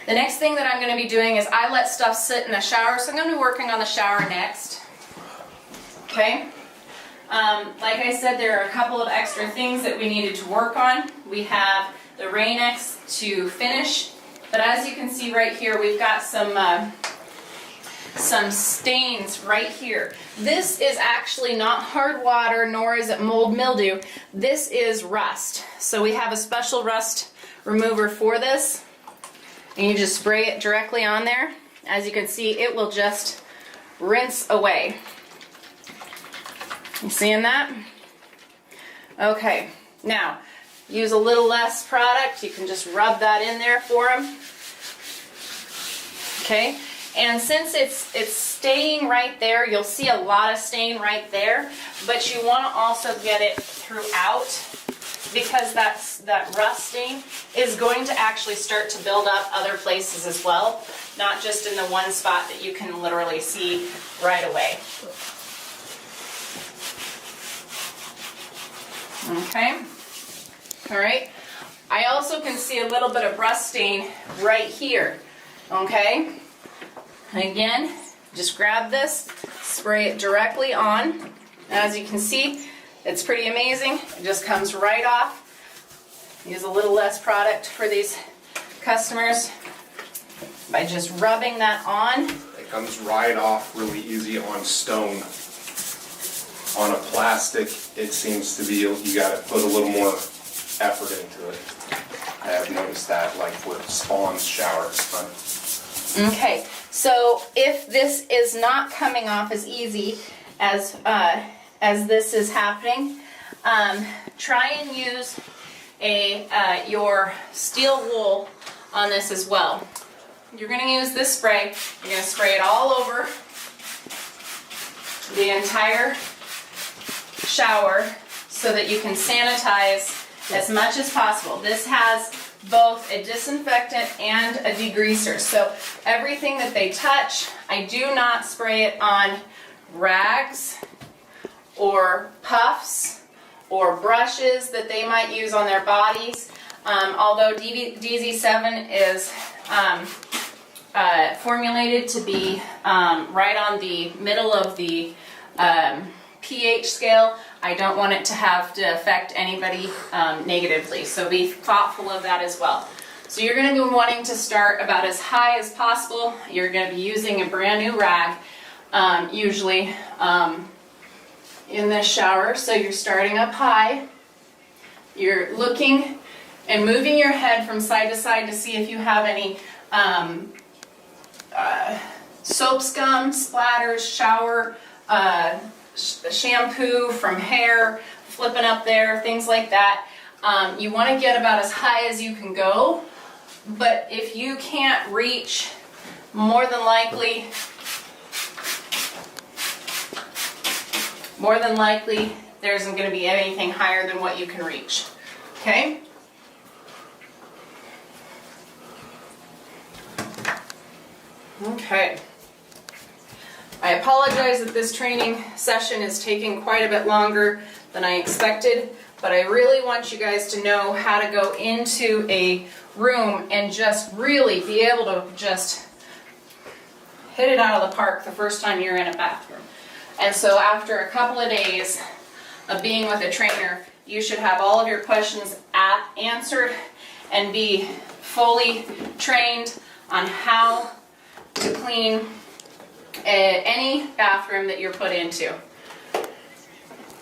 The next thing that I'm going to be doing is I let stuff sit in the shower, so I'm going to be working on the shower next. Okay? Like I said, there are a couple of extra things that we needed to work on. We have the Rain-X to finish, but as you can see right here, we've got some stains right here. This is actually not hard water, nor is it mold mildew. This is rust. So we have a special rust remover for this, and you just spray it directly on there. As you can see, it will just rinse away. You seeing that? Okay, now use a little less product. You can just rub that in there for them. Okay, and since it's staying right there, you'll see a lot of stain right there, but you want to also get it throughout, because that rust stain is going to actually start to build up other places as well, not just in the one spot that you can literally see right away. Okay, all right. I also can see a little bit of rust stain right here, okay? Again, just grab this, spray it directly on. As you can see, it's pretty amazing. It just comes right off. Use a little less product for these customers by just rubbing that on. It comes right off really easy on stone. On a plastic, it seems to be, you gotta put a little more effort into it. I have noticed that, like with Spawn's showers. Okay, so if this is not coming off as easy as this is happening, try and use your steel wool on this as well. You're going to use this spray. You're going to spray it all over the entire shower so that you can sanitize as much as possible. This has both a disinfectant and a degreaser. So everything that they touch, I do not spray it on rags or puffs or brushes that they might use on their bodies. Although DZ7 is formulated to be right on the middle of the pH scale, I don't want it to have to affect anybody negatively, so be thoughtful of that as well. So you're going to be wanting to start about as high as possible. You're going to be using a brand new rag, usually in this shower. So you're starting up high. You're looking and moving your head from side to side to see if you have any soap scum, splatters, shower shampoo from hair, flipping up there, things like that. You want to get about as high as you can go, but if you can't reach, more than likely there isn't going to be anything higher than what you can reach. Okay? Okay. I apologize that this training session is taking quite a bit longer than I expected, but I really want you guys to know how to go into a room and just really be able to just hit it out of the park the first time you're in a bathroom. And so after a couple of days of being with a trainer, you should have all of your questions answered and be fully trained on how to clean any bathroom that you're put into.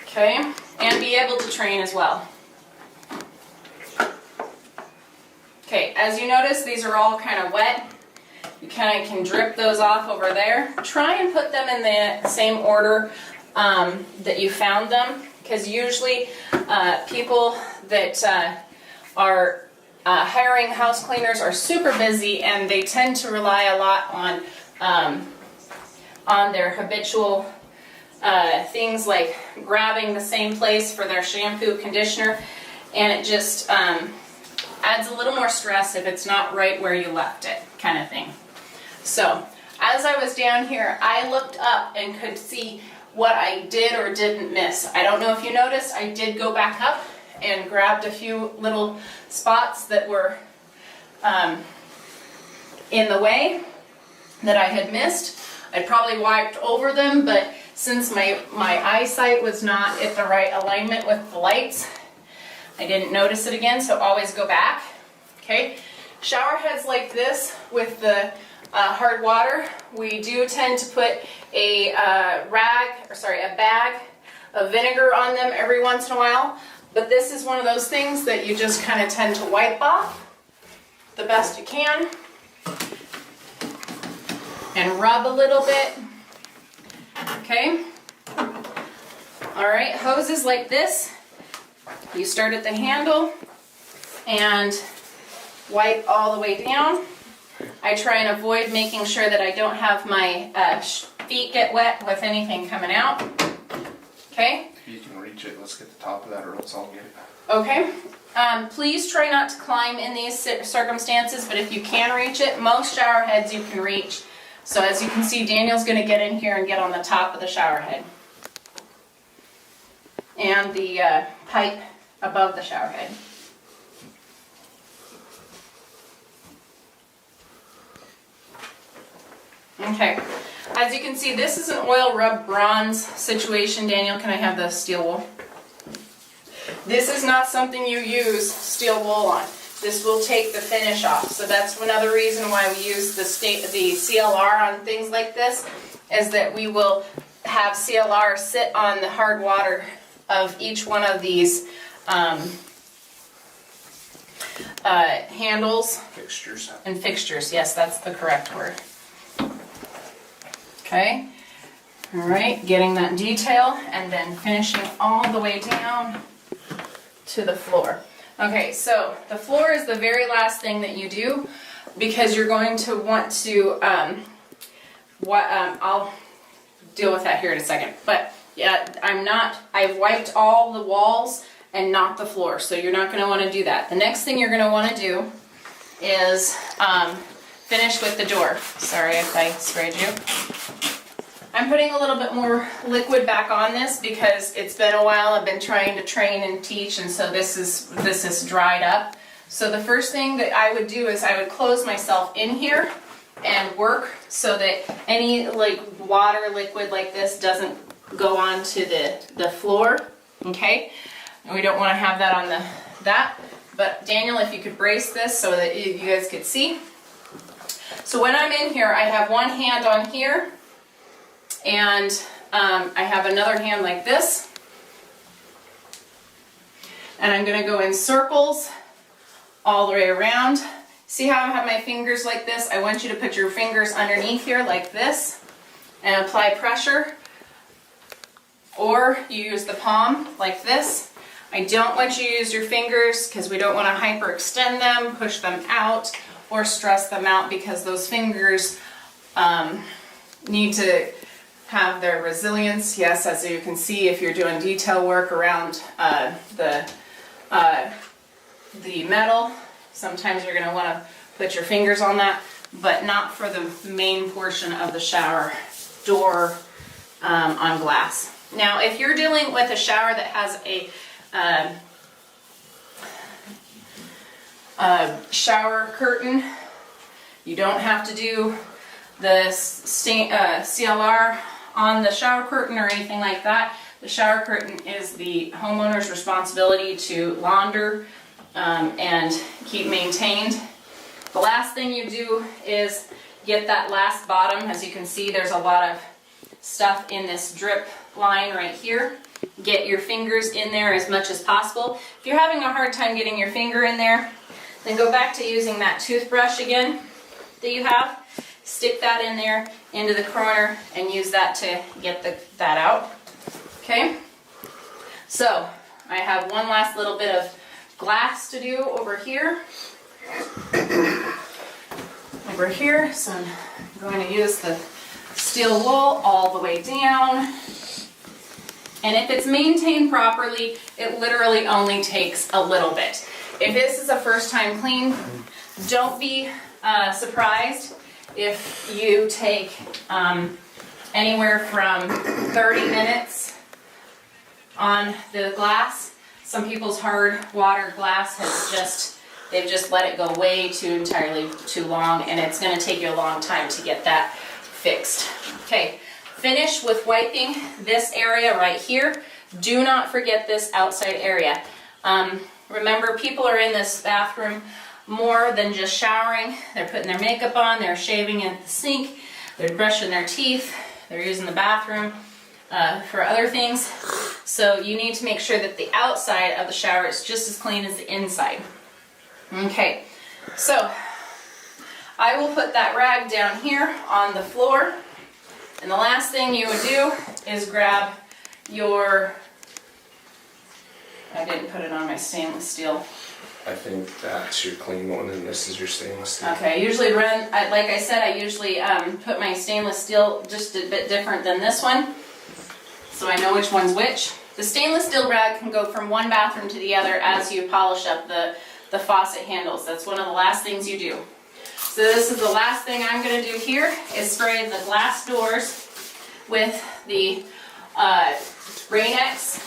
Okay? And be able to train as well. Okay, as you notice, these are all kind of wet. You kind of can drip those off over there. Try and put them in the same order that you found them, because usually people that are hiring house cleaners are super busy, and they tend to rely a lot on their habitual things like grabbing the same place for their shampoo, conditioner, and it just adds a little more stress if it's not right where you left it, kind of thing. So as I was down here, I looked up and could see what I did or didn't miss. I don't know if you noticed, I did go back up and grabbed a few little spots that were in the way that I had missed. I probably wiped over them, but since my eyesight was not at the right alignment with the lights, I didn't notice it again, so always go back, okay? Shower heads like this with the hard water, we do tend to put a bag of vinegar on them every once in a while, but this is one of those things that you just kind of tend to wipe off the best you can and rub a little bit, okay? All right, hoses like this, you start at the handle and wipe all the way down. I try and avoid making sure that I don't have my feet get wet with anything coming out. Okay? If you can reach it, let's get the top of that or else I'll get it. Okay. Please try not to climb in these circumstances, but if you can reach it, most shower heads you can reach. So as you can see, Daniel's going to get in here and get on the top of the shower head. And the pipe above the shower head. Okay, as you can see, this is an oil rub bronze situation. Daniel, can I have the steel wool? This is not something you use steel wool on. This will take the finish off. So that's another reason why we use the CLR on things like this, is that we will have CLR sit on the hard water of each one of these handles. Fixtures. And fixtures, yes, that's the correct word. Okay, all right, getting that detail and then finishing all the way down to the floor. Okay, so the floor is the very last thing that you do because you're going to want to, I'll deal with that here in a second, but yeah, I've wiped all the walls and not the floor, so you're not going to want to do that. The next thing you're going to want to do is finish with the door. Sorry if I sprayed you. I'm putting a little bit more liquid back on this because it's been a while. I've been trying to train and teach, and so this is dried up. So the first thing that I would do is I would close myself in here and work so that any like water liquid like this doesn't go onto the floor. Okay, and we don't want to have that on that. But Daniel, if you could brace this so that you guys could see. So when I'm in here, I have one hand on here, and I have another hand like this. And I'm going to go in circles all the way around. See how I have my fingers like this? I want you to put your fingers underneath here like this and apply pressure. Or you use the palm like this. I don't want you to use your fingers because we don't want to hyperextend them, push them out, or stress them out because those fingers need to have their resilience. Yes, as you can see, if you're doing detail work around the metal, sometimes you're going to want to put your fingers on that, but not for the main portion of the shower door on glass. Now, if you're dealing with a shower that has a shower curtain, you don't have to do the CLR on the shower curtain or anything like that. The shower curtain is the homeowner's responsibility to launder and keep maintained. The last thing you do is get that last bottom. As you can see, there's a lot of stuff in this drip line right here. Get your fingers in there as much as possible. If you're having a hard time getting your finger in there, then go back to using that toothbrush again that you have. Stick that in there into the corner and use that to get that out. Okay? So, I have one last little bit of glass to do over here. Over here, so I'm going to use the steel wool all the way down. And if it's maintained properly, it literally only takes a little bit. If this is a first time clean, don't be surprised if you take anywhere from 30 minutes on the glass. Some people's hard water glass has just They've just let it go way entirely too long, and it's gonna take you a long time to get that fixed. Okay, finish with wiping this area right here. Do not forget this outside area. Remember, people are in this bathroom more than just showering. They're putting their makeup on, they're shaving at the sink, they're brushing their teeth, they're using the bathroom for other things. So you need to make sure that the outside of the shower is just as clean as the inside. Okay, so I will put that rag down here on the floor, and the last thing you would do is grab your, I didn't put it on my stainless steel. I think that's your clean one and this is your stainless steel. Okay, I usually run, like I said, I usually put my stainless steel just a bit different than this one, so I know which one's which. The stainless steel rag can go from one bathroom to the other as you polish up the faucet handles. That's one of the last things you do. So this is the last thing I'm going to do here, is spray the glass doors with the Rain-X.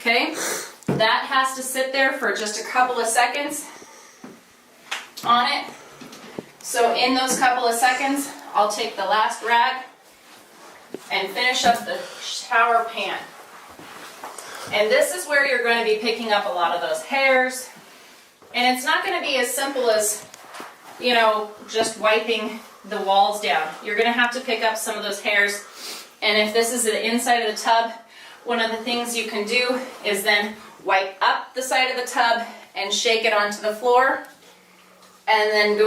Okay, that has to sit there for just a couple of seconds on it. So in those couple of seconds, I'll take the last rag and finish up the shower pan. And this is where you're going to be picking up a lot of those hairs. And it's not going to be as simple as, you know, just wiping the walls down. You're going to have to pick up some of those hairs. And if this is the inside of the tub, one of the things you can do is then wipe up the side of the tub and shake it onto the floor, and then go